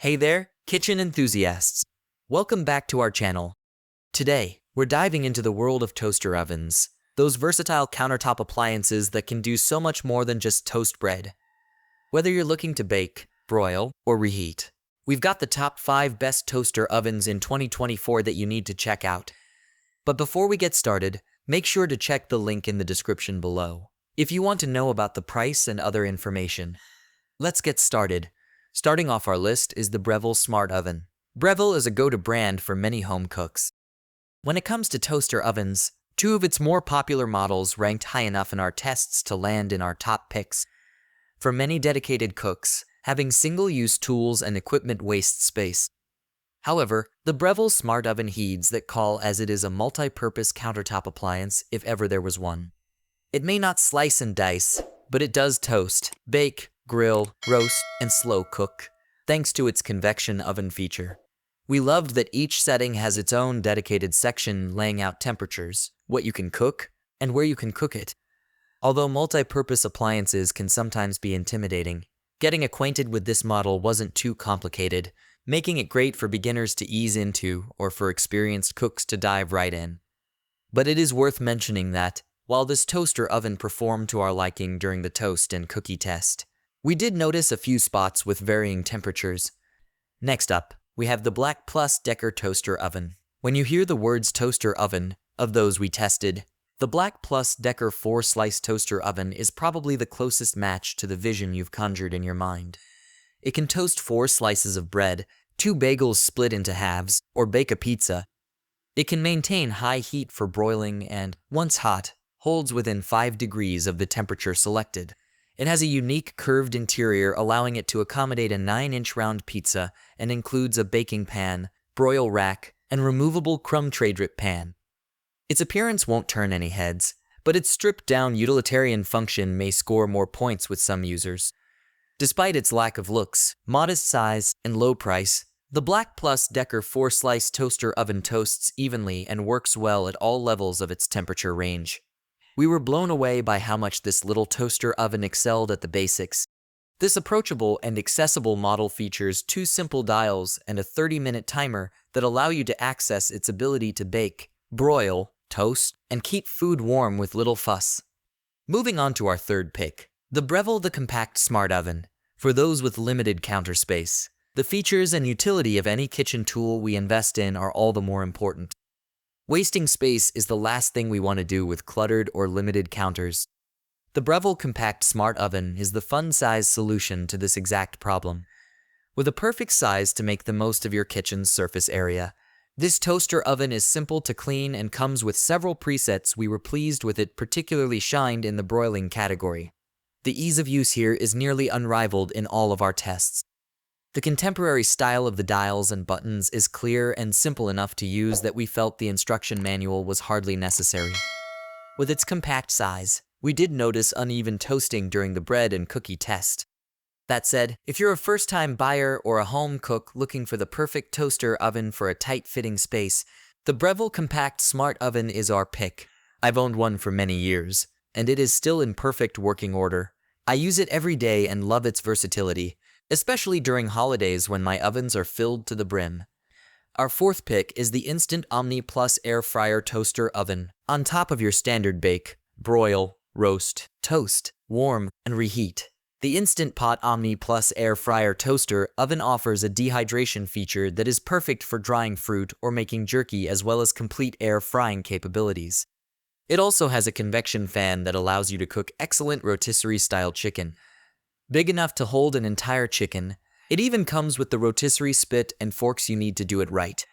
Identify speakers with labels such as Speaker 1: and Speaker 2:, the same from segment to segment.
Speaker 1: Hey there, kitchen enthusiasts! Welcome back to our channel. Today, we're diving into the world of toaster ovens, those versatile countertop appliances that can do so much more than just toast bread. Whether you're looking to bake, broil, or reheat, we've got the top 5 best toaster ovens in 2024 that you need to check out. But before we get started, make sure to check the link in the description below if you want to know about the price and other information. Let's get started. Starting off our list is the Breville Smart Oven. Breville is a go-to brand for many home cooks. When it comes to toaster ovens, 2 of its more popular models ranked high enough in our tests to land in our top picks. For many dedicated cooks, having single-use tools and equipment wastes space. However, the Breville Smart Oven heeds that call, as it is a multi-purpose countertop appliance if ever there was one. It may not slice and dice, but it does toast, bake, grill, roast, and slow cook, thanks to its convection oven feature. We loved that each setting has its own dedicated section laying out temperatures, what you can cook, and where you can cook it. Although multi-purpose appliances can sometimes be intimidating, getting acquainted with this model wasn't too complicated, making it great for beginners to ease into or for experienced cooks to dive right in. But it is worth mentioning that, while this toaster oven performed to our liking during the toast and cookie test, we did notice a few spots with varying temperatures. Next up, we have the Black+Decker toaster oven. When you hear the words toaster oven, of those we tested, the Black+Decker 4-slice toaster oven is probably the closest match to the vision you've conjured in your mind. It can toast 4 slices of bread, 2 bagels split into halves, or bake a pizza. It can maintain high heat for broiling and, once hot, holds within 5 degrees of the temperature selected. It has a unique curved interior allowing it to accommodate a 9-inch round pizza and includes a baking pan, broil rack, and removable crumb tray drip pan. Its appearance won't turn any heads, but its stripped-down utilitarian function may score more points with some users. Despite its lack of looks, modest size, and low price, the Black+Decker 4-slice toaster oven toasts evenly and works well at all levels of its temperature range. We were blown away by how much this little toaster oven excelled at the basics. This approachable and accessible model features 2 simple dials and a 30-minute timer that allow you to access its ability to bake, broil, toast, and keep food warm with little fuss. Moving on to our third pick, the Breville the Compact Smart Oven. For those with limited counter space, the features and utility of any kitchen tool we invest in are all the more important. Wasting space is the last thing we want to do with cluttered or limited counters. The Breville Compact Smart Oven is the fun-size solution to this exact problem. With a perfect size to make the most of your kitchen's surface area, this toaster oven is simple to clean and comes with several presets. We were pleased with it, particularly shined in the broiling category. The ease of use here is nearly unrivaled in all of our tests. The contemporary style of the dials and buttons is clear and simple enough to use that we felt the instruction manual was hardly necessary. With its compact size, we did notice uneven toasting during the bread and cookie test. That said, if you're a first-time buyer or a home cook looking for the perfect toaster oven for a tight-fitting space, the Breville Compact Smart Oven is our pick. I've owned one for many years, and it is still in perfect working order. I use it every day and love its versatility, especially during holidays when my ovens are filled to the brim. Our fourth pick is the Instant Omni Plus Air Fryer Toaster Oven. On top of your standard bake, broil, roast, toast, warm, and reheat, the Instant Pot Omni Plus Air Fryer Toaster Oven offers a dehydration feature that is perfect for drying fruit or making jerky, as well as complete air frying capabilities. It also has a convection fan that allows you to cook excellent rotisserie-style chicken. Big enough to hold an entire chicken, it even comes with the rotisserie spit and forks you need to do it right.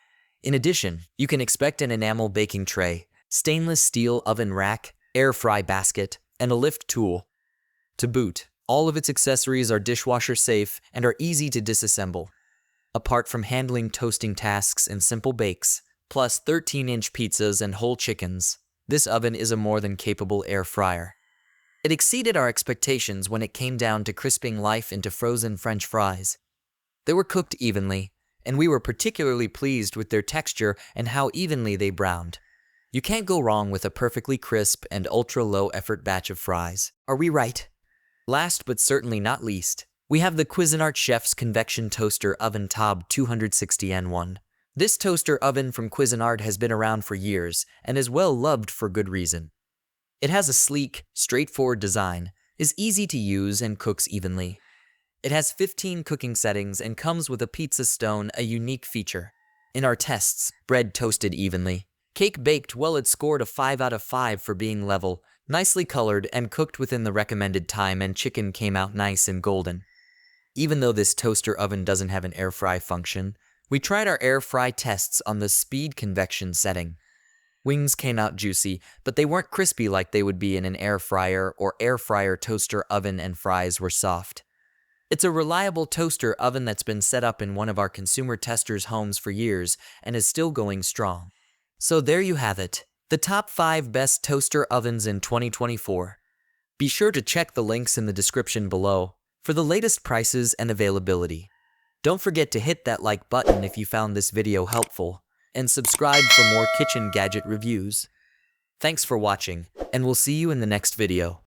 Speaker 1: In addition, you can expect an enamel baking tray, stainless steel oven rack, air fry basket, and a lift tool. To boot, all of its accessories are dishwasher safe and are easy to disassemble. Apart from handling toasting tasks and simple bakes, plus 13-inch pizzas and whole chickens, this oven is a more than capable air fryer. It exceeded our expectations when it came down to crisping life into frozen French fries. They were cooked evenly, and we were particularly pleased with their texture and how evenly they browned. You can't go wrong with a perfectly crisp and ultra-low-effort batch of fries. Are we right? Last but certainly not least, We have the Cuisinart Chef's Convection Toaster Oven Tab 260N1. This toaster oven from Cuisinart has been around for years and is well loved for good reason. It has a sleek, straightforward design, is easy to use, and cooks evenly. It has 15 cooking settings and comes with a pizza stone, a unique feature. In our tests, bread toasted evenly. Cake baked well. It scored a 5 out of 5 for being level, nicely colored, and cooked within the recommended time, and chicken came out nice and golden. Even though this toaster oven doesn't have an air fry function, we tried our air fry tests on the speed convection setting. Wings came out juicy, but they weren't crispy like they would be in an air fryer or air fryer toaster oven, and fries were soft. It's a reliable toaster oven that's been set up in one of our consumer testers' homes for years and is still going strong. So there you have it, the top 5 best toaster ovens in 2024. Be sure to check the links in the description below for the latest prices and availability. Don't forget to hit that like button if you found this video helpful, and subscribe for more kitchen gadget reviews. Thanks for watching, and we'll see you in the next video.